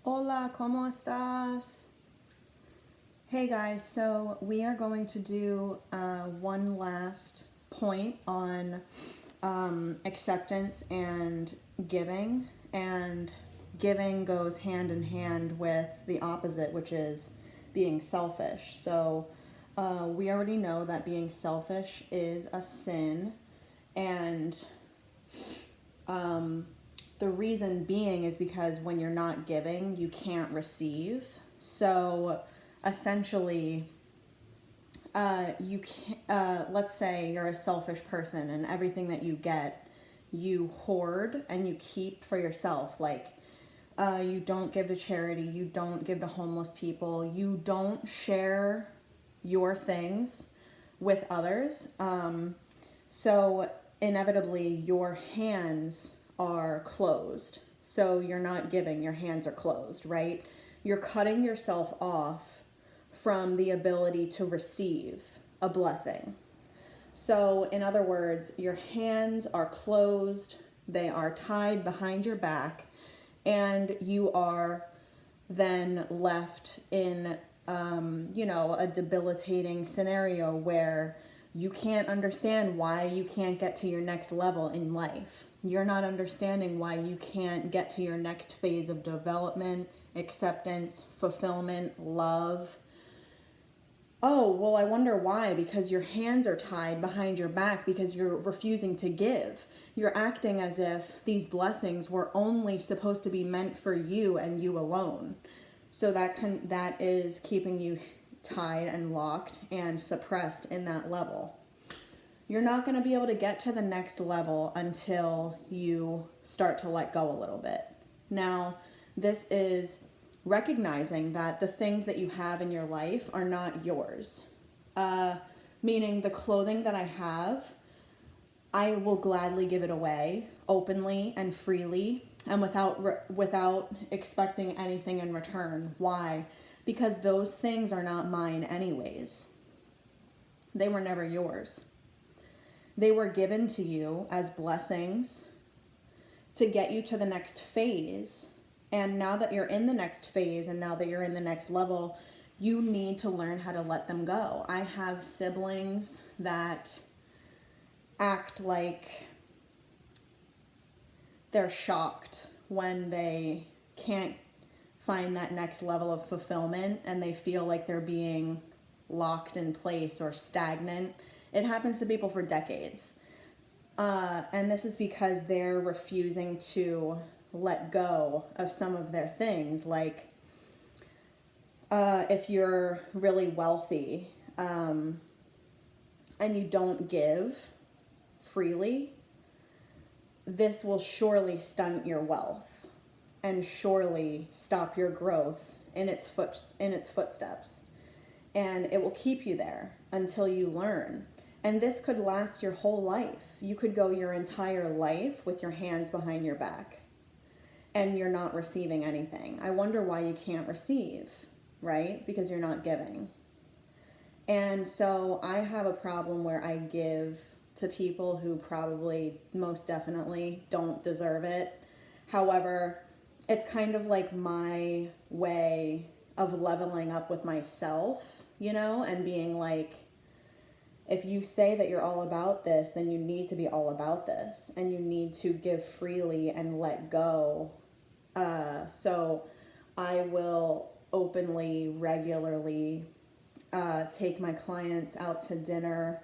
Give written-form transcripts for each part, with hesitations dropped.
Hola, ¿cómo estás? Hey guys, so we are going to do one last point on acceptance and giving. And giving goes hand in hand with the opposite, which is being selfish. So we already know that being selfish is a sin. And the reason being is because when you're not giving, you can't receive. So essentially, you can let's say you're a selfish person and everything that you get, you hoard and you keep for yourself. Like, you don't give to charity, you don't give to homeless people, you don't share your things with others. So inevitably, your hands are closed. So you're not giving, your hands are closed, right? You're cutting yourself off from the ability to receive a blessing. So, in other words, your hands are closed, they are tied behind your back, and you are then left in, a debilitating scenario where you can't understand why you can't get to your next level in life. You're not understanding why you can't get to your next phase of development, acceptance, fulfillment, love. Oh, well, I wonder why. Because your hands are tied behind your back because you're refusing to give. You're acting as if these blessings were only supposed to be meant for you and you alone. So that is keeping you tied and locked and suppressed in that level. You're not going to be able to get to the next level until you start to let go a little bit. Now, this is recognizing that the things that you have in your life are not yours. Meaning the clothing that I have, I will gladly give it away openly and freely and without expecting anything in return. Why? Because those things are not mine anyways. They were never yours. They were given to you as blessings to get you to the next phase. And now that you're in the next phase and now that you're in the next level, you need to learn how to let them go. I have siblings that act like they're shocked when they can't find that next level of fulfillment and they feel like they're being locked in place or stagnant. It happens to people for decades. And this is because they're refusing to let go of some of their things. Like, if you're really wealthy and you don't give freely, this will surely stunt your wealth and surely stop your growth in its footsteps. And it will keep you there until you learn. And this could last your whole life. You could go your entire life with your hands behind your back and you're not receiving anything. I wonder why you can't receive, right? Because you're not giving. And so I have a problem where I give to people who probably most definitely don't deserve it. However, it's kind of like my way of leveling up with myself, and being like, if you say that you're all about this, then you need to be all about this and you need to give freely and let go. So I will openly, regularly take my clients out to dinner,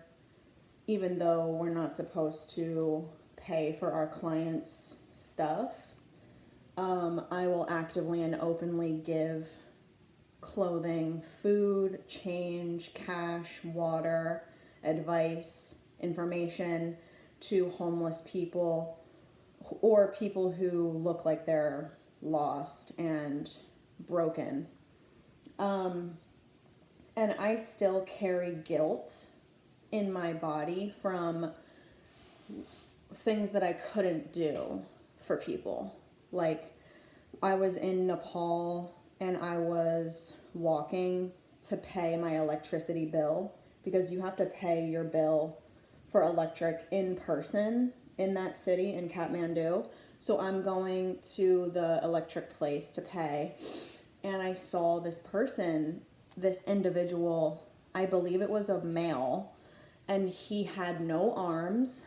even though we're not supposed to pay for our clients' stuff. I will actively and openly give clothing, food, change, cash, water, advice, information to homeless people or people who look like they're lost and broken. And I still carry guilt in my body from things that I couldn't do for people. Like, I was in Nepal and I was walking to pay my electricity bill because you have to pay your bill for electric in person in that city in Kathmandu. So I'm going to the electric place to pay, and I saw this person, this individual, I believe it was a male, and he had no arms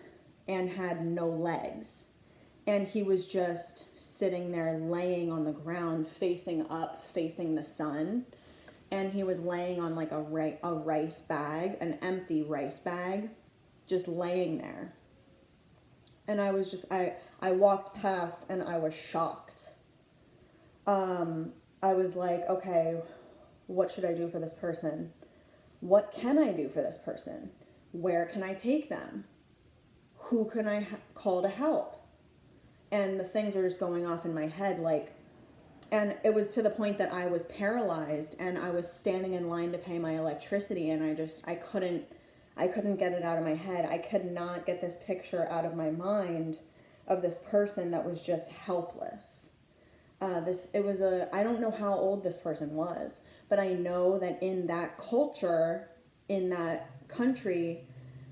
and had no legs. And he was just sitting there laying on the ground, facing up, facing the sun. And he was laying on like a rice bag, an empty rice bag, just laying there. And I was just, I walked past and I was shocked. I was like, okay, what should I do for this person? What can I do for this person? Where can I take them? Who can I call to help? And the things are just going off in my head, like, and it was to the point that I was paralyzed, and I was standing in line to pay my electricity, and I couldn't get it out of my head. I could not get this picture out of my mind of this person that was just helpless. I don't know how old this person was, but I know that in that culture, in that country,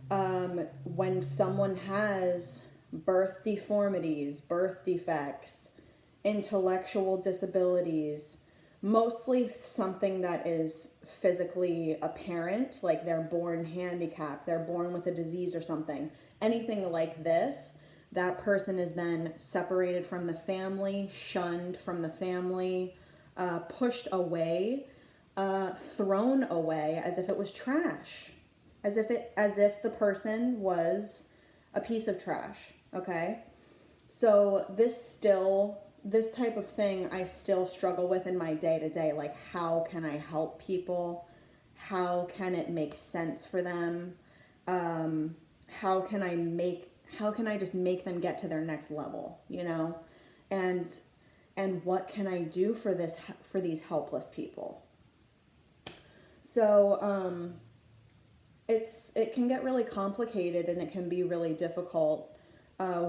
when someone has birth deformities, birth defects, intellectual disabilities, mostly something that is physically apparent, like they're born handicapped, they're born with a disease or something, anything like this, that person is then separated from the family, shunned from the family, pushed away, thrown away as if it was trash, as if the person was a piece of trash. Okay, so this type of thing I still struggle with in my day-to-day. Like, how can I help people? How can it make sense for them? How can I just make them get to their next level, you know? And what can I do for these helpless people? So it can get really complicated, and it can be really difficult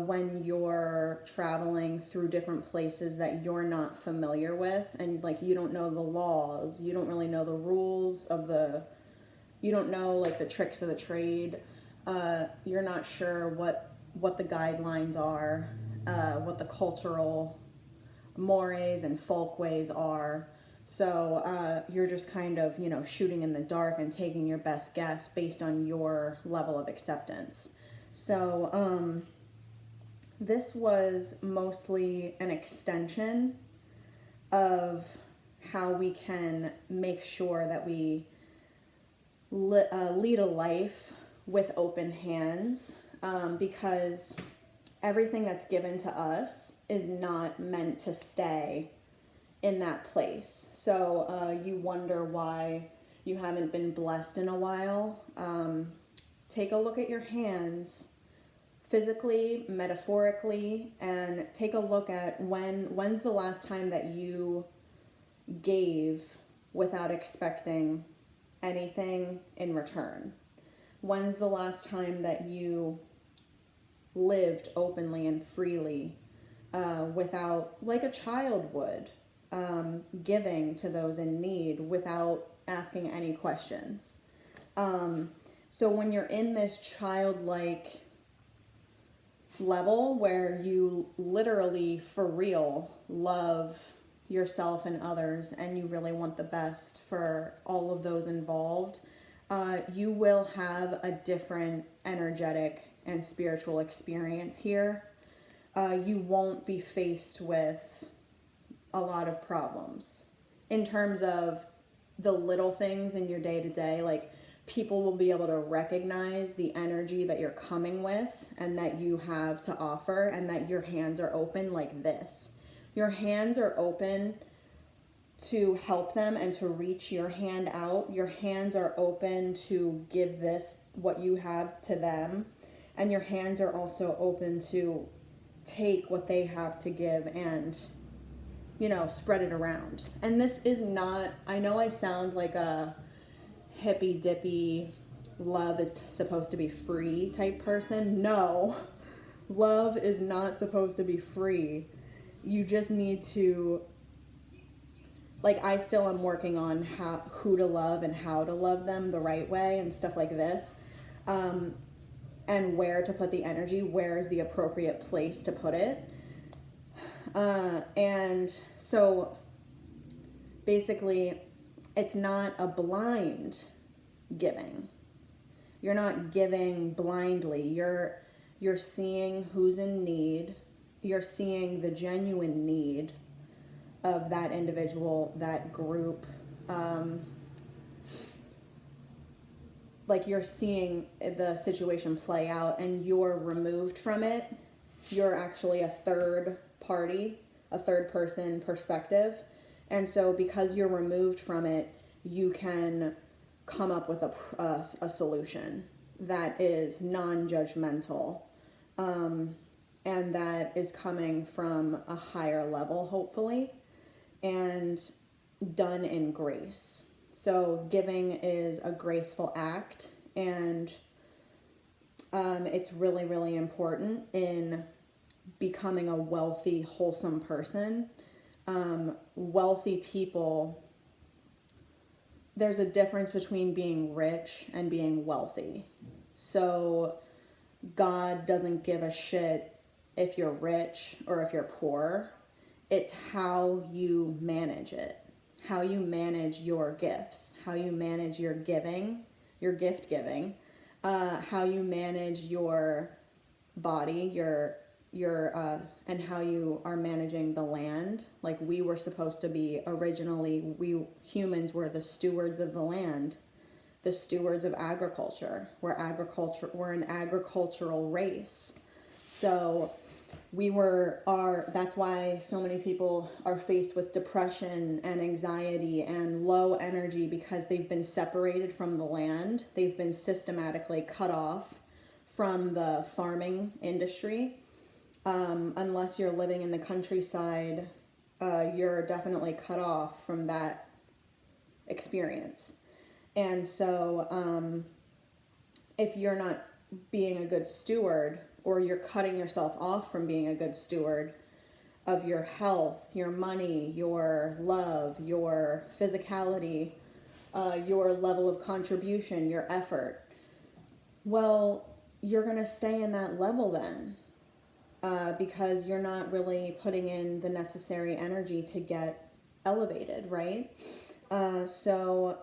when you're traveling through different places that you're not familiar with, and like you don't know the laws, you don't really know the rules you don't know like the tricks of the trade, you're not sure what the guidelines are, what the cultural mores and folkways are. So you're just kind of, shooting in the dark and taking your best guess based on your level of acceptance. So this was mostly an extension of how we can make sure that we lead a life with open hands, because everything that's given to us is not meant to stay in that place. So you wonder why you haven't been blessed in a while. Take a look at your hands, physically, metaphorically, and take a look at when's the last time that you gave without expecting anything in return? When's the last time that you lived openly and freely, without, like a child would, giving to those in need without asking any questions? So when you're in this childlike level where you literally, for real, love yourself and others, and you really want the best for all of those involved, you will have a different energetic and spiritual experience here. You won't be faced with a lot of problems in terms of the little things in your day-to-day. Like, people will be able to recognize the energy that you're coming with and that you have to offer, and that your hands are open like this. Your hands are open to help them and to reach your hand out. Your hands are open to give this, what you have, to them. And your hands are also open to take what they have to give and, spread it around. And this is not, I know I sound like a hippy dippy, love is supposed to be free type person. No, love is not supposed to be free. You just need to, like, I still am working on who to love and how to love them the right way and stuff like this. And where to put the energy, where is the appropriate place to put it. And so basically, it's not a blind giving. You're not giving blindly. You're seeing who's in need. You're seeing the genuine need of that individual, that group. Like you're seeing the situation play out and you're removed from it. You're actually a third party, a third person perspective. And so because you're removed from it, you can come up with a solution that is non-judgmental, and that is coming from a higher level, hopefully, and done in grace. So giving is a graceful act, and it's really, really important in becoming a wealthy, wholesome person. Wealthy people, there's a difference between being rich and being wealthy. So God doesn't give a shit if you're rich or if you're poor. It's how you manage it, how you manage your gifts, how you manage your giving, your gift giving, how you manage your body, and how you are managing the land. Like we were supposed to be originally, we humans were the stewards of the land, the stewards of agriculture. We're an agricultural race. So that's why so many people are faced with depression and anxiety and low energy, because they've been separated from the land. They've been systematically cut off from the farming industry. Unless you're living in the countryside, you're definitely cut off from that experience. And so if you're not being a good steward, or you're cutting yourself off from being a good steward of your health, your money, your love, your physicality, your level of contribution, your effort, well, you're going to stay in that level then, because you're not really putting in the necessary energy to get elevated, right? So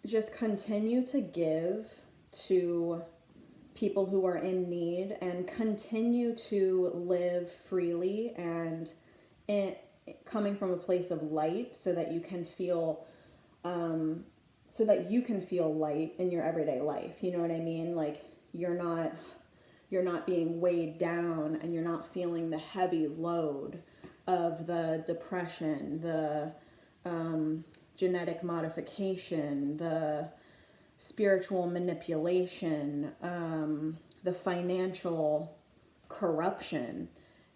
just continue to give to people who are in need, and continue to live freely and coming from a place of light, so that you can feel light in your everyday life. You know what I mean? Like you're not being weighed down, and you're not feeling the heavy load of the depression, the genetic modification, the spiritual manipulation, the financial corruption.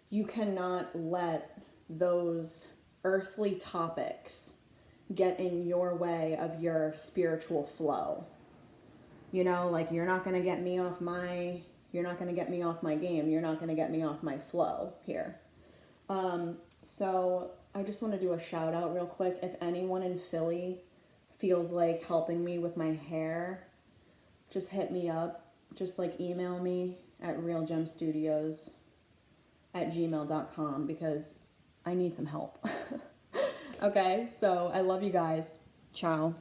You cannot let those earthly topics get in your way of your spiritual flow. You know, like you're not going to get me off my game. You're not going to get me off my flow here. So I just want to do a shout out real quick. If anyone in Philly feels like helping me with my hair, just hit me up. Just like email me at realgemstudios@gmail.com, because I need some help. Okay, so I love you guys. Ciao.